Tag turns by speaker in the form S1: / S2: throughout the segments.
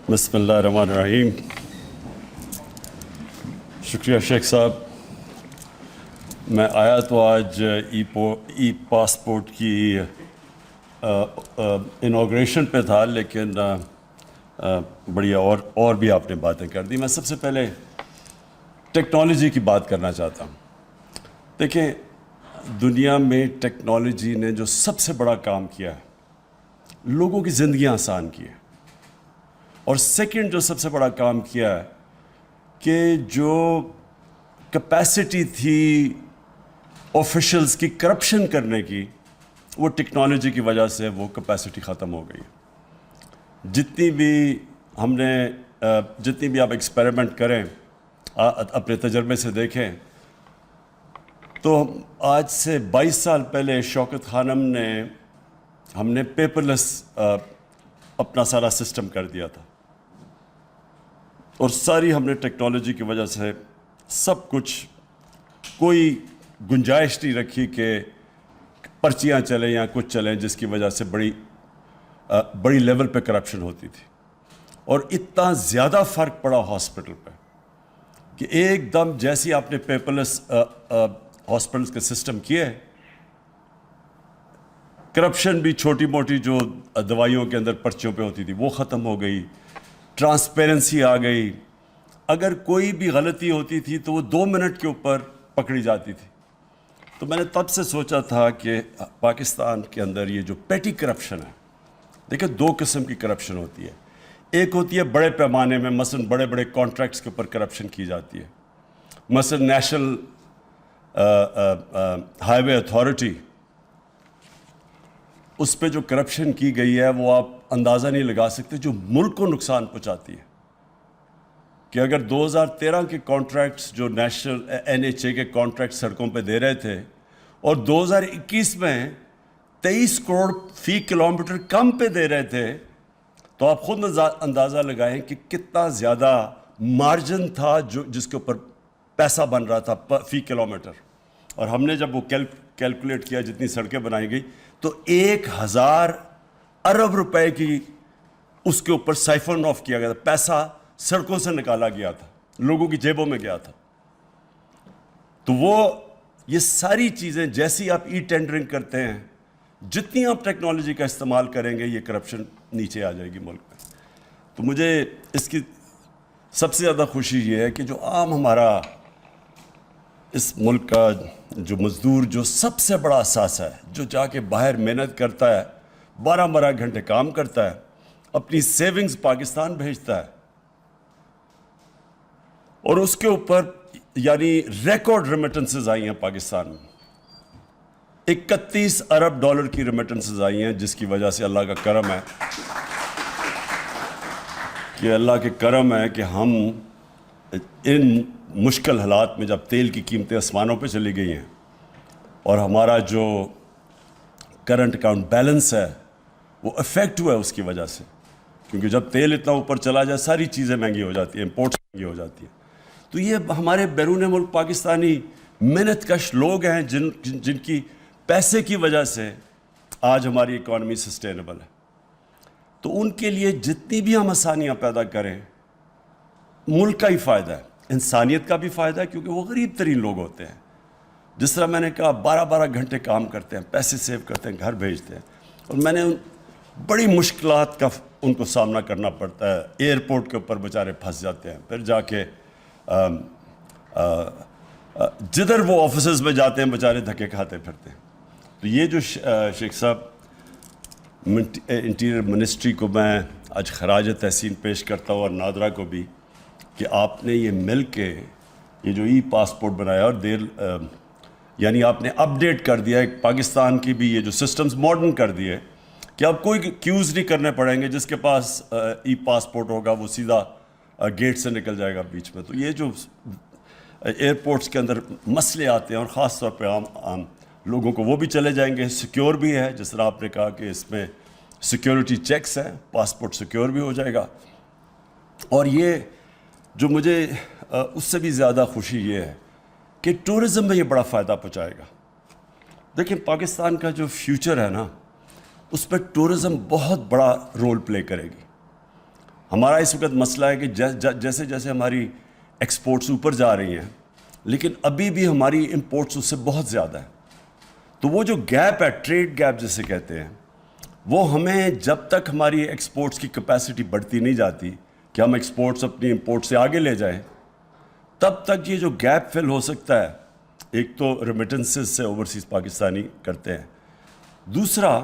S1: بسم اللہ الرحمن الرحیم. شکریہ شیخ صاحب. میں آیا تو آج ای پاسپورٹ کی انوگریشن پہ تھا، لیکن بڑھیا اور بھی آپ نے باتیں کر دی. میں سب سے پہلے ٹیکنالوجی کی بات کرنا چاہتا ہوں. دیکھیں، دنیا میں ٹیکنالوجی نے جو سب سے بڑا کام کیا ہے، لوگوں کی زندگیاں آسان کی ہے. اور سیکنڈ جو سب سے بڑا کام کیا ہے کہ جو کیپیسٹی تھی آفیشلز کی کرپشن کرنے کی، وہ ٹیکنالوجی کی وجہ سے وہ کیپیسٹی ختم ہو گئی. جتنی بھی آپ ایکسپیریمنٹ کریں، اپنے تجربے سے دیکھیں، تو آج سے 22 سال پہلے شوکت خانم نے ہم نے پیپر لیس اپنا سارا سسٹم کر دیا تھا، اور ساری ہم نے ٹیکنالوجی کی وجہ سے سب کچھ، کوئی گنجائش نہیں رکھی کہ پرچیاں چلیں یا کچھ چلیں جس کی وجہ سے بڑی لیول پہ کرپشن ہوتی تھی. اور اتنا زیادہ فرق پڑا ہاسپٹل پہ کہ ایک دم جیسی آپ نے پیپر لیس ہاسپٹلس کے سسٹم کیے، کرپشن بھی چھوٹی موٹی جو دوائیوں کے اندر پرچیوں پہ ہوتی تھی وہ ختم ہو گئی، ٹرانسپیرنسی آ گئی. اگر کوئی بھی غلطی ہوتی تھی تو وہ 2 منٹ کے اوپر پکڑی جاتی تھی. تو میں نے تب سے سوچا تھا کہ پاکستان کے اندر یہ جو پیٹی کرپشن ہے، دیکھیں 2 قسم کی کرپشن ہوتی ہے. ایک ہوتی ہے بڑے پیمانے میں، مثلا بڑے بڑے کانٹریکٹس کے اوپر کرپشن کی جاتی ہے. مثلا نیشنل ہائی وے اتھارٹی، اس پہ جو کرپشن کی گئی ہے وہ آپ اندازہ نہیں لگا سکتے، جو ملک کو نقصان پہنچاتی ہے. کہ اگر 2013 کے کانٹریکٹس جو نیشنل NHA کے کانٹریکٹ سڑکوں پہ دے رہے تھے، اور 2021 میں 23 کروڑ فی کلومیٹر کم پہ دے رہے تھے، تو آپ خود اندازہ لگائیں کہ کتنا زیادہ مارجن تھا جس کے اوپر پیسہ بن رہا تھا فی کلومیٹر. اور ہم نے جب وہ کیلکولیٹ کیا جتنی سڑکیں بنائی گئی، تو 1000 ارب روپے کی اس کے اوپر سائفن آف کیا گیا تھا. پیسہ سڑکوں سے نکالا گیا تھا، لوگوں کی جیبوں میں گیا تھا. تو یہ ساری چیزیں جیسی آپ ای ٹینڈرنگ کرتے ہیں، جتنی آپ ٹیکنالوجی کا استعمال کریں گے، یہ کرپشن نیچے آ جائے گی ملک میں. تو مجھے اس کی سب سے زیادہ خوشی یہ ہے کہ جو عام ہمارا اس ملک کا جو مزدور، جو سب سے بڑا اثاثہ ہے، جو جا کے باہر محنت کرتا ہے، 12 گھنٹے کام کرتا ہے، اپنی سیونگز پاکستان بھیجتا ہے، اور اس کے اوپر یعنی ریکارڈ ریمیٹنسز آئی ہیں پاکستان میں. 31 ارب ڈالر کی ریمیٹنسز آئی ہیں، جس کی وجہ سے اللہ کا کرم ہے کہ ہم ان مشکل حالات میں، جب تیل کی قیمتیں آسمانوں پہ چلی گئی ہیں اور ہمارا جو کرنٹ اکاؤنٹ بیلنس ہے وہ افیکٹ ہوا ہے اس کی وجہ سے، کیونکہ جب تیل اتنا اوپر چلا جائے ساری چیزیں مہنگی ہو جاتی ہیں، امپورٹس مہنگی ہو جاتی ہیں. تو یہ ہمارے بیرون ملک پاکستانی محنت کش لوگ ہیں جن کی پیسے کی وجہ سے آج ہماری اکانومی سسٹینیبل ہے. تو ان کے لیے جتنی بھی ہم آسانیاں پیدا کریں، ملک کا ہی فائدہ ہے، انسانیت کا بھی فائدہ ہے، کیونکہ وہ غریب ترین لوگ ہوتے ہیں. جس طرح میں نے کہا 12 گھنٹے کام کرتے ہیں، پیسے سیو کرتے ہیں، گھر بھیجتے ہیں، اور میں نے بڑی مشکلات کا ان کو سامنا کرنا پڑتا ہے. ایئرپورٹ کے اوپر بیچارے پھنس جاتے ہیں، پھر جا کے جدھر وہ آفیسز میں جاتے ہیں بیچارے دھکے کھاتے پھرتے ہیں. تو یہ جو شیخ صاحب انٹیریئر منسٹری کو میں آج خراج تحسین پیش کرتا ہوں، اور نادرا کو بھی، کہ آپ نے یہ مل کے یہ جو ای پاسپورٹ بنایا، اور یعنی آپ نے اپڈیٹ کر دیا ہے پاکستان کی بھی، یہ جو سسٹمز ماڈرن کر دیے کہ اب کوئی کیوز نہیں کرنے پڑیں گے. جس کے پاس ای پاسپورٹ ہوگا وہ سیدھا گیٹ سے نکل جائے گا بیچ میں. تو یہ جو ایئرپورٹس کے اندر مسئلے آتے ہیں، اور خاص طور پہ عام لوگوں کو، وہ بھی چلے جائیں گے. سیکیور بھی ہے، جس طرح آپ نے کہا کہ اس میں سیکیورٹی چیکس ہیں، پاسپورٹ سیکیور بھی ہو جائے گا. اور یہ جو مجھے اس سے بھی زیادہ خوشی یہ ہے کہ ٹورزم میں یہ بڑا فائدہ پہنچائے گا. دیکھیں پاکستان کا جو فیوچر ہے نا، اس پہ ٹورزم بہت بڑا رول پلے کرے گی. ہمارا اس وقت مسئلہ ہے کہ جیسے جیسے ہماری ایکسپورٹس اوپر جا رہی ہیں لیکن ابھی بھی ہماری امپورٹس اس سے بہت زیادہ ہے. تو وہ جو گیپ ہے، ٹریڈ گیپ جسے کہتے ہیں، وہ ہمیں جب تک ہماری ایکسپورٹس کی کیپیسٹی بڑھتی نہیں جاتی کہ ہم ایکسپورٹس اپنی امپورٹ سے آگے لے جائیں، تب تک یہ جو گیپ فل ہو سکتا ہے. ایک تو ریمیٹنسز سے اوورسیز پاکستانی کرتے ہیں، دوسرا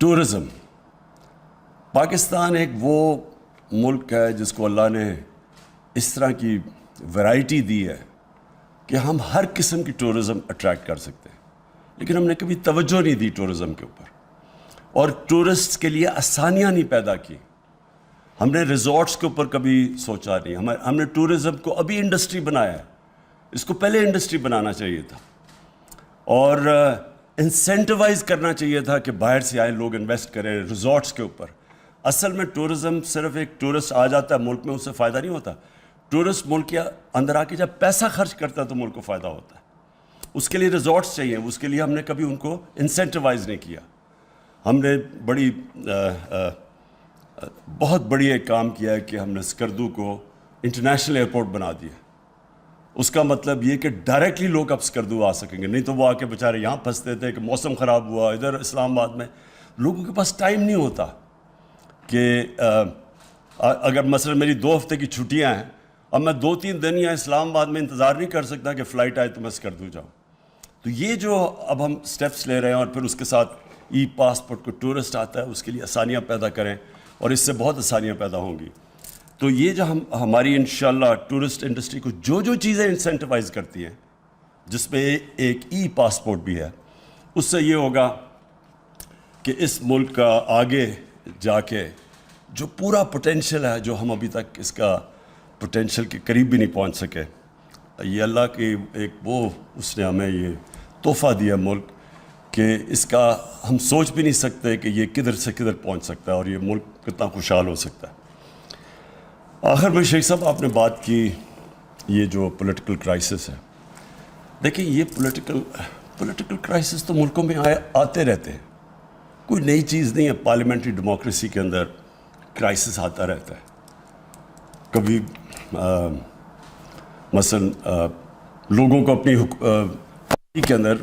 S1: ٹورزم. پاکستان ایک وہ ملک ہے جس کو اللہ نے اس طرح کی ویرائٹی دی ہے کہ ہم ہر قسم کی ٹورزم اٹریکٹ کر سکتے ہیں، لیکن ہم نے کبھی توجہ نہیں دی ٹورزم کے اوپر، اور ٹورسٹ کے لیے آسانیاں نہیں پیدا کی. ہم نے ریزورٹس کے اوپر کبھی سوچا نہیں. ہم نے ٹورزم کو ابھی انڈسٹری بنایا ہے، اس کو پہلے انڈسٹری بنانا چاہیے تھا، اور انسینٹیوائز کرنا چاہیے تھا کہ باہر سے آئے لوگ انویسٹ کریں ریزورٹس کے اوپر. اصل میں ٹورزم صرف ایک ٹورسٹ آ جاتا ہے ملک میں، اس سے فائدہ نہیں ہوتا. ٹورسٹ ملک کے اندر آ کے جب پیسہ خرچ کرتا ہے تو ملک کو فائدہ ہوتا ہے. اس کے لیے ریزورٹس چاہیے، اس کے لیے ہم نے کبھی ان کو انسینٹیوائز نہیں کیا. ہم نے بہت بڑی ایک کام کیا ہے کہ ہم نے اسکردو کو انٹرنیشنل ایئرپورٹ بنا دیا. اس کا مطلب یہ کہ ڈائریکٹلی لوگ اب اسکردو آ سکیں گے، نہیں تو وہ آ کے بیچارے یہاں پھنستے تھے کہ موسم خراب ہوا ادھر اسلام آباد میں. لوگوں کے پاس ٹائم نہیں ہوتا کہ اگر مثلا میری 2 ہفتے کی چھٹیاں ہیں، اب میں 2-3 دن یا اسلام آباد میں انتظار نہیں کر سکتا کہ فلائٹ آئے تو میں اسکردو جاؤں. تو یہ جو اب ہم سٹیپس لے رہے ہیں، اور پھر اس کے ساتھ ای پاسپورٹ کو ٹورسٹ آتا ہے اس کے لیے آسانیاں پیدا کریں، اور اس سے بہت آسانیاں پیدا ہوں گی. تو یہ جو ہماری انشاءاللہ ٹورسٹ انڈسٹری کو جو چیزیں انسینٹیوائز کرتی ہیں، جس میں ایک ای پاسپورٹ بھی ہے، اس سے یہ ہوگا کہ اس ملک کا آگے جا کے جو پورا پوٹینشیل ہے، جو ہم ابھی تک اس کا پوٹینشیل کے قریب بھی نہیں پہنچ سکے، یہ اللہ کی اس نے ہمیں یہ تحفہ دیا ملک کہ اس کا ہم سوچ بھی نہیں سکتے کہ یہ کدھر سے کدھر پہنچ سکتا ہے اور یہ ملک کتنا خوشحال ہو سکتا ہے. آخر میں شیخ صاحب آپ نے بات کی یہ جو پولیٹیکل کرائسس ہے. دیکھیں یہ پولیٹیکل کرائسس تو ملکوں میں آتے رہتے ہیں، کوئی نئی چیز نہیں ہے. پارلیمنٹری ڈیموکریسی کے اندر کرائسس آتا رہتا ہے. کبھی مثلا لوگوں کو اپنی پارٹی کے اندر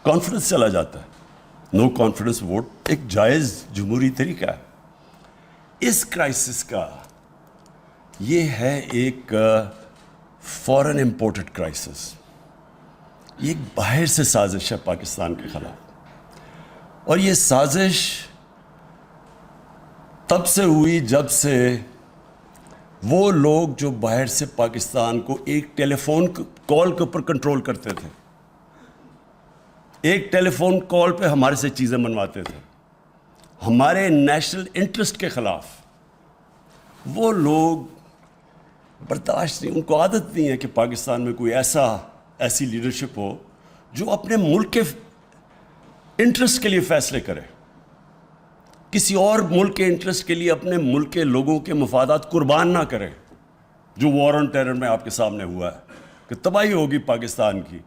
S1: کانفیڈنس چلا جاتا ہے. نو کانفیڈنس ووٹ ایک جائز جمہوری طریقہ ہے. اس کرائسس کا یہ ہے ایک فورن امپورٹڈ کرائسس. یہ ایک باہر سے سازش ہے پاکستان کے خلاف، اور یہ سازش تب سے ہوئی جب سے وہ لوگ جو باہر سے پاکستان کو ایک ٹیلی فون کال کے اوپر کنٹرول کرتے تھے، ایک ٹیلی فون کال پہ ہمارے سے چیزیں منواتے تھے ہمارے نیشنل انٹرسٹ کے خلاف، وہ لوگ برداشت نہیں، ان کو عادت نہیں ہے کہ پاکستان میں کوئی ایسی لیڈرشپ ہو جو اپنے ملک کے انٹرسٹ کے لیے فیصلے کرے، کسی اور ملک کے انٹرسٹ کے لیے اپنے ملک کے لوگوں کے مفادات قربان نہ کرے. جو وار آن ٹیرر میں آپ کے سامنے ہوا ہے کہ تباہی ہوگی پاکستان کی،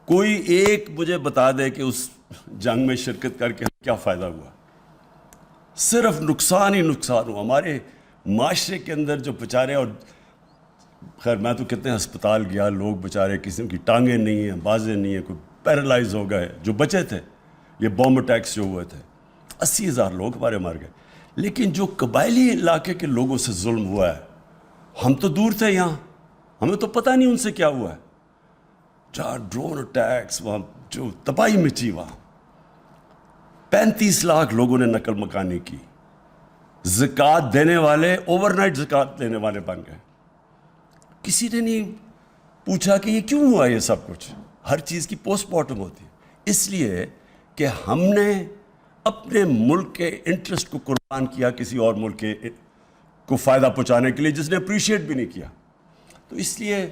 S1: کوئی ایک مجھے بتا دے کہ اس جنگ میں شرکت کر کے کیا فائدہ ہوا؟ صرف نقصان ہی نقصان ہوا ہمارے معاشرے کے اندر. جو بیچارے، اور خیر میں تو کتنے ہسپتال گیا، لوگ بیچارے کسی کی ٹانگیں نہیں ہیں، بازیں نہیں ہیں، کوئی پیرالائز ہو گئے جو بچے تھے. یہ بوم اٹیکس جو ہوئے تھے 80,000 لوگ ہمارے مر گئے. لیکن جو قبائلی علاقے کے لوگوں سے ظلم ہوا ہے، ہم تو دور تھے یہاں، ہمیں تو پتہ نہیں ان سے کیا ہوا ہے. جہاں ڈرون اٹیکس، وہاں جو تباہی مچی، وہاں 35 لاکھ لوگوں نے نقل مکانی کی. زکوٰۃ دینے والے اوور نائٹ زکوٰۃ دینے والے بن گئے. کسی نے نہیں پوچھا کہ یہ کیوں ہوا. یہ سب کچھ ہر چیز کی پوسٹ مارٹم ہوتی ہے، اس لیے کہ ہم نے اپنے ملک کے انٹرسٹ کو قربان کیا کسی اور ملک کے کو فائدہ پہنچانے کے لیے، جس نے اپریشیٹ بھی نہیں کیا. تو اس لیے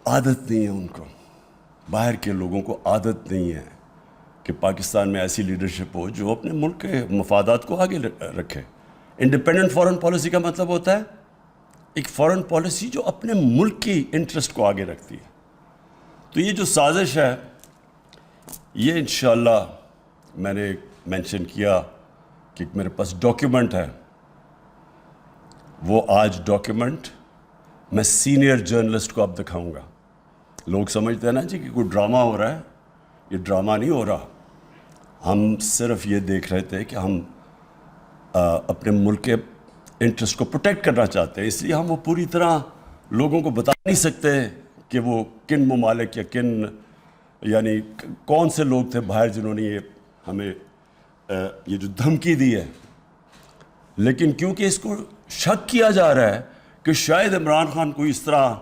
S1: عادت نہیں ہے ان کو، باہر کے لوگوں کو عادت نہیں ہے کہ پاکستان میں ایسی لیڈرشپ ہو جو اپنے ملک کے مفادات کو آگے رکھے. انڈیپینڈنٹ فارن پالیسی کا مطلب ہوتا ہے ایک فارن پالیسی جو اپنے ملک کی انٹرسٹ کو آگے رکھتی ہے. تو یہ جو سازش ہے، یہ انشاءاللہ میں نے مینشن کیا کہ میرے پاس ڈاکیومنٹ ہے، وہ آج ڈاکیومنٹ میں سینئر جرنلسٹ کو اب دکھاؤں گا. لوگ سمجھتے ہیں نا جی کہ کوئی ڈرامہ ہو رہا ہے، یہ ڈرامہ نہیں ہو رہا. ہم صرف یہ دیکھ رہے تھے کہ ہم اپنے ملک کے انٹرسٹ کو پروٹیکٹ کرنا چاہتے ہیں، اس لیے ہم وہ پوری طرح لوگوں کو بتا نہیں سکتے کہ وہ کن ممالک یا کن یعنی کون سے لوگ تھے باہر جنہوں نے یہ ہمیں یہ جو دھمکی دی ہے. لیکن کیونکہ اس کو شک کیا جا رہا ہے کہ شاید عمران خان کوئی اس طرح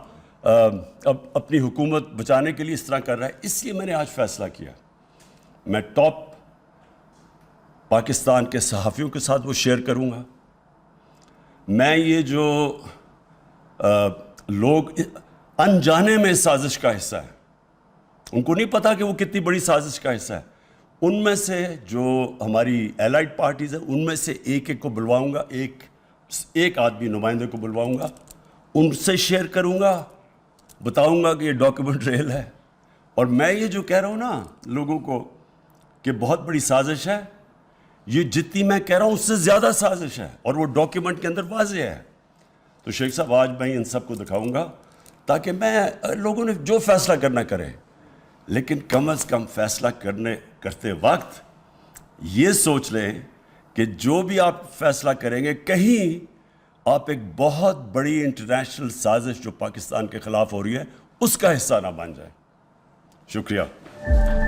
S1: اپنی حکومت بچانے کے لیے اس طرح کر رہا ہے، اس لیے میں نے آج فیصلہ کیا. میں ٹاپ پاکستان کے صحافیوں کے ساتھ وہ شیئر کروں گا. میں یہ جو لوگ انجانے میں سازش کا حصہ ہیں، ان کو نہیں پتا کہ وہ کتنی بڑی سازش کا حصہ ہے، ان میں سے جو ہماری ایلائڈ پارٹیز ہیں ان میں سے ایک ایک کو بلواؤں گا، ایک آدمی نمائندے کو بلواؤں گا، ان سے شیئر کروں گا، بتاؤں گا کہ یہ ڈاکیومنٹ ریل ہے. اور میں یہ جو کہہ رہا ہوں نا لوگوں کو کہ بہت بڑی سازش ہے، یہ جتنی میں کہہ رہا ہوں اس سے زیادہ سازش ہے، اور وہ ڈاکیومنٹ کے اندر واضح ہے. تو شیخ صاحب آج میں ان سب کو دکھاؤں گا تاکہ لوگوں نے جو فیصلہ کرنا کرے، لیکن کم از کم فیصلہ کرتے وقت یہ سوچ لیں کہ جو بھی آپ فیصلہ کریں گے کہیں آپ ایک بہت بڑی انٹرنیشنل سازش جو پاکستان کے خلاف ہو رہی ہے اس کا حصہ نہ بن جائیں. شکریہ.